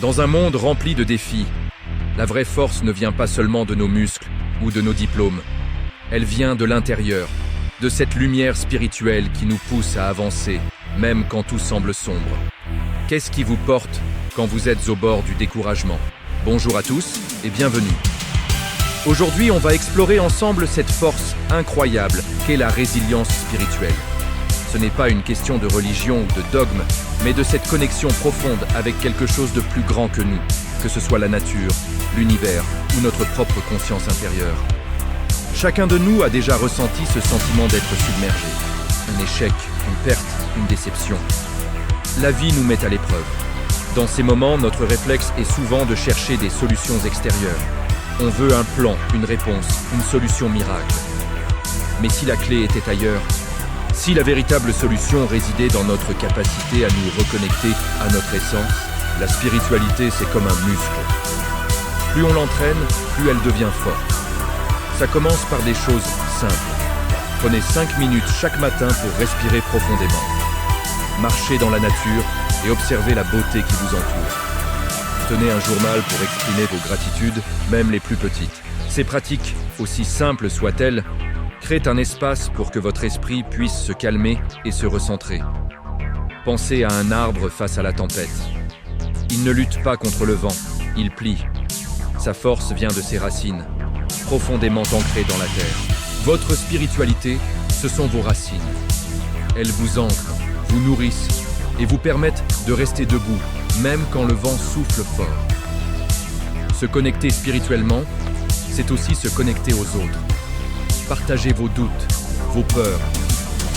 Dans un monde rempli de défis, la vraie force ne vient pas seulement de nos muscles ou de nos diplômes. Elle vient de l'intérieur, de cette lumière spirituelle qui nous pousse à avancer, même quand tout semble sombre. Qu'est-ce qui vous porte quand vous êtes au bord du découragement? Bonjour à tous et bienvenue. Aujourd'hui, on va explorer ensemble cette force incroyable qu'est la résilience spirituelle. Ce n'est pas une question de religion ou de dogme, mais de cette connexion profonde avec quelque chose de plus grand que nous, que ce soit la nature, l'univers ou notre propre conscience intérieure. Chacun de nous a déjà ressenti ce sentiment d'être submergé. Un échec, une perte, une déception. La vie nous met à l'épreuve. Dans ces moments, notre réflexe est souvent de chercher des solutions extérieures. On veut un plan, une réponse, une solution miracle. Mais si la clé était ailleurs, si la véritable solution résidait dans notre capacité à nous reconnecter à notre essence, la spiritualité c'est comme un muscle. Plus on l'entraîne, plus elle devient forte. Ça commence par des choses simples. Prenez 5 minutes chaque matin pour respirer profondément. Marchez dans la nature et observez la beauté qui vous entoure. Tenez un journal pour exprimer vos gratitudes, même les plus petites. Ces pratiques, aussi simples soient-elles, créent un espace pour que votre esprit puisse se calmer et se recentrer. Pensez à un arbre face à la tempête. Il ne lutte pas contre le vent, il plie. Sa force vient de ses racines, profondément ancrées dans la terre. Votre spiritualité, ce sont vos racines. Elles vous ancrent, vous nourrissent et vous permettent de rester debout, même quand le vent souffle fort. Se connecter spirituellement, c'est aussi se connecter aux autres. Partagez vos doutes, vos peurs,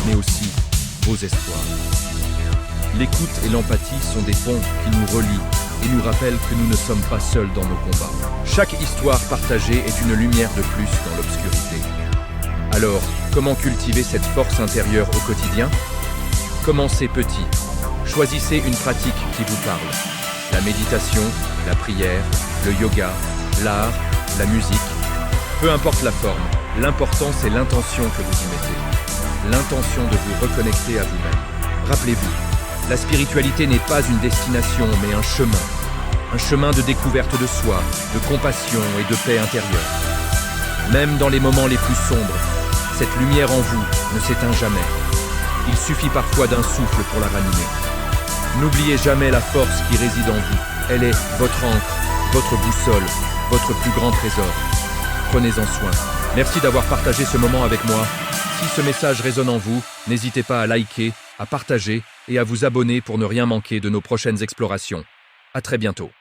mais aussi vos espoirs. L'écoute et l'empathie sont des ponts qui nous relient et nous rappellent que nous ne sommes pas seuls dans nos combats. Chaque histoire partagée est une lumière de plus dans l'obscurité. Alors, comment cultiver cette force intérieure au quotidien? Commencez petit. Choisissez une pratique qui vous parle. La méditation, la prière, le yoga, l'art, la musique. Peu importe la forme, l'important c'est l'intention que vous y mettez. L'intention de vous reconnecter à vous-même. Rappelez-vous, la spiritualité n'est pas une destination, mais un chemin. Un chemin de découverte de soi, de compassion et de paix intérieure. Même dans les moments les plus sombres, cette lumière en vous ne s'éteint jamais. Il suffit parfois d'un souffle pour la ranimer. N'oubliez jamais la force qui réside en vous. Elle est votre ancre, votre boussole, votre plus grand trésor. Prenez-en soin. Merci d'avoir partagé ce moment avec moi. Si ce message résonne en vous, n'hésitez pas à liker, à partager et à vous abonner pour ne rien manquer de nos prochaines explorations. À très bientôt.